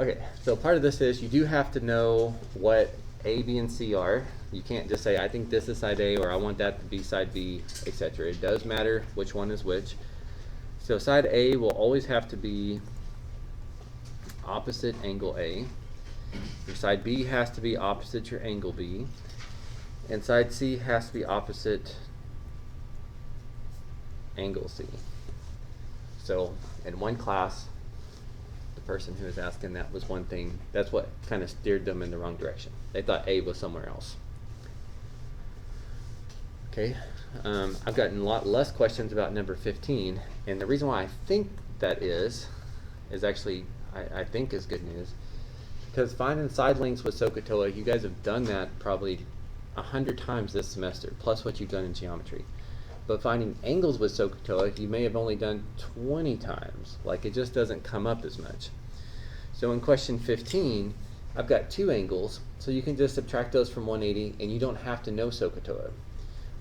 Okay, so part of this is you do have to know what A, B, and C are. You can't just say, I think this is side A, or I want that to be side B, etc. It does matter which one is which. So side A will always have to be opposite angle A. Your side B has to be opposite your angle B. And side C has to be opposite angle C. So in one class, the person who was asking that was one thing, that's what kind of steered them in the wrong direction. They thought A was somewhere else. Okay, I've gotten a lot less questions about number 15, and the reason why I think that is actually, I think is good news, because finding side lengths with SOHCAHTOA, you guys have done that probably 100 times this semester, plus what you've done in geometry. But finding angles with SOHCAHTOA, you may have only done 20 times. Like, it just doesn't come up as much. So in question 15, I've got two angles, so you can just subtract those from 180, and you don't have to know SOHCAHTOA.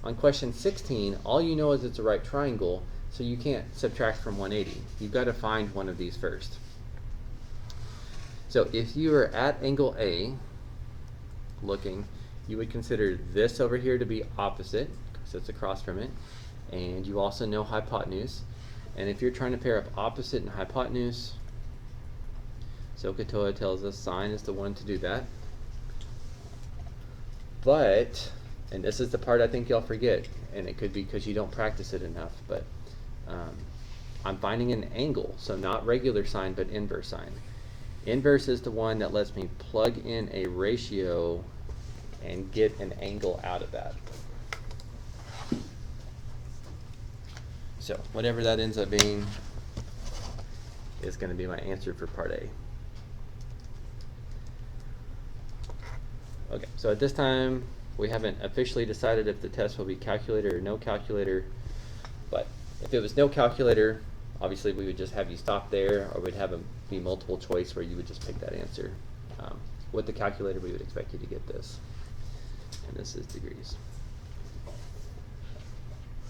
On question 16, all you know is it's a right triangle, so you can't subtract from 180. You've got to find one of these first. So if you are at angle A, looking, you would consider this over here to be opposite, because it's across from it, and you also know hypotenuse. And if you're trying to pair up opposite and hypotenuse, SOHCAHTOA tells us sine is the one to do that. But, and this is the part I think y'all forget, and it could be because you don't practice it enough, but I'm finding an angle, so not regular sine, but inverse sine. Inverse is the one that lets me plug in a ratio and get an angle out of that. So whatever that ends up being is going to be my answer for part A. Okay, so at this time, we haven't officially decided if the test will be calculator or no calculator, but if it was no calculator, obviously we would just have you stop there, or we'd have it be multiple choice where you would just pick that answer. With the calculator, we would expect you to get this, and this is degrees.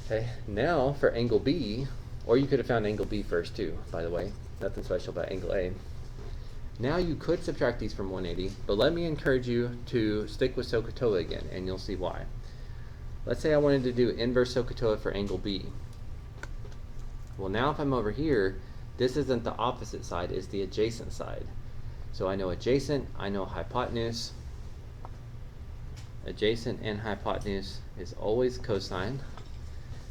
Okay, now for angle B, or you could have found angle B first too, by the way. Nothing special about angle A. Now you could subtract these from 180, but let me encourage you to stick with SOHCAHTOA again, and you'll see why. Let's say I wanted to do inverse SOHCAHTOA for angle B. Well, now if I'm over here, this isn't the opposite side, it's the adjacent side. So I know adjacent, I know hypotenuse. Adjacent and hypotenuse is always cosine.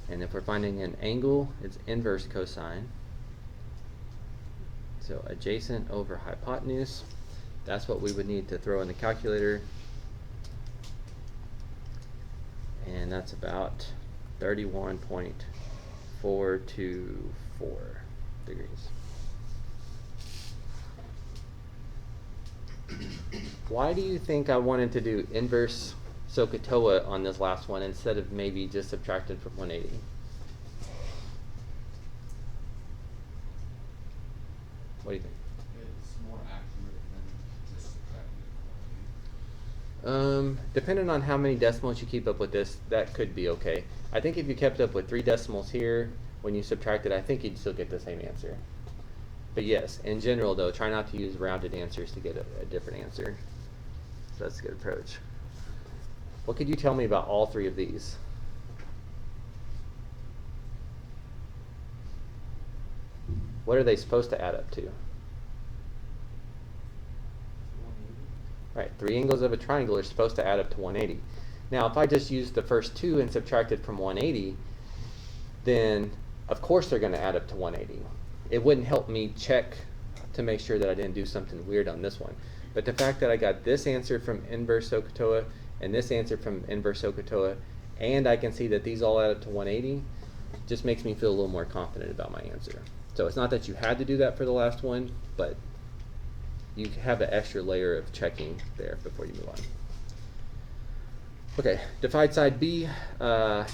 And if we're finding an angle, it's inverse cosine. So adjacent over hypotenuse, that's what we would need to throw in the calculator. And that's about 31.424 degrees. Why do you think I wanted to do inverse SOHCAHTOA on this last one instead of maybe just subtracted from 180? What do you think? It's more accurate than just subtracting it from 180. Depending on how many decimals you keep up with this, that could be okay. I think if you kept up with 3 decimals here, when you subtract it, I think you'd still get the same answer. But yes, in general though, try not to use rounded answers to get a different answer. So that's a good approach. What could you tell me about all 3 of these? What are they supposed to add up to? 180. Right, 3 angles of a triangle are supposed to add up to 180. Now, if I just use the first 2 and subtract it from 180, then of course they're going to add up to 180. It wouldn't help me check to make sure that I didn't do something weird on this one. But the fact that I got this answer from inverse SOHCAHTOA and this answer from inverse SOHCAHTOA, and I can see that these all add up to 180, just makes me feel a little more confident about my answer. So it's not that you had to do that for the last one, but you have an extra layer of checking there before you move on. Okay, divide side B.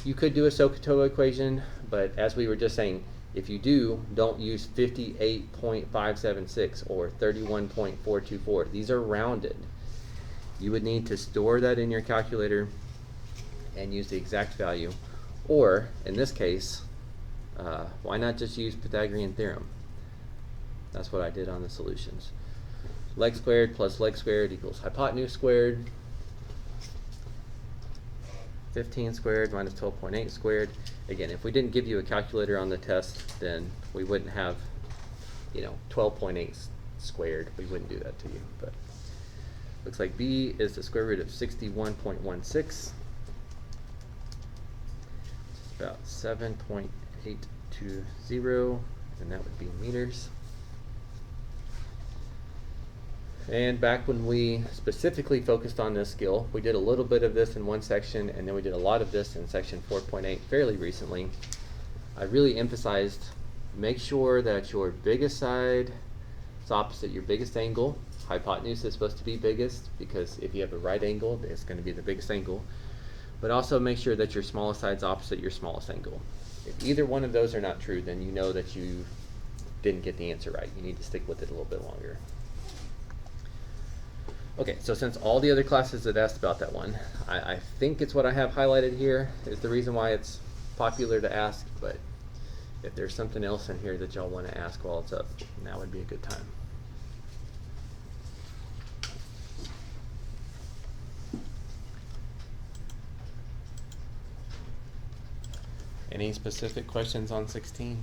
You could do a SOHCAHTOA equation, but as we were just saying, if you do, don't use 58.576 or 31.424. These are rounded. You would need to store that in your calculator and use the exact value. Or, in this case, why not just use Pythagorean theorem? That's what I did on the solutions. leg squared plus leg squared equals hypotenuse squared. 15 squared minus 12.8 squared. Again, if we didn't give you a calculator on the test, then we wouldn't have, 12.8 squared. We wouldn't do that to you. But looks like B is the square root of 61.16. It's about 7.820, and that would be meters. And back when we specifically focused on this skill, we did a little bit of this in one section, and then we did a lot of this in section 4.8 fairly recently. I really emphasized, make sure that your biggest side is opposite your biggest angle. Hypotenuse is supposed to be biggest, because if you have a right angle, it's going to be the biggest angle. But also make sure that your smallest side is opposite your smallest angle. If either one of those are not true, then you know that you didn't get the answer right. You need to stick with it a little bit longer. Okay, so since all the other classes had asked about that one, I think it's what I have highlighted here is the reason why it's popular to ask, but if there's something else in here that y'all want to ask while it's up, now would be a good time. Any specific questions on 16?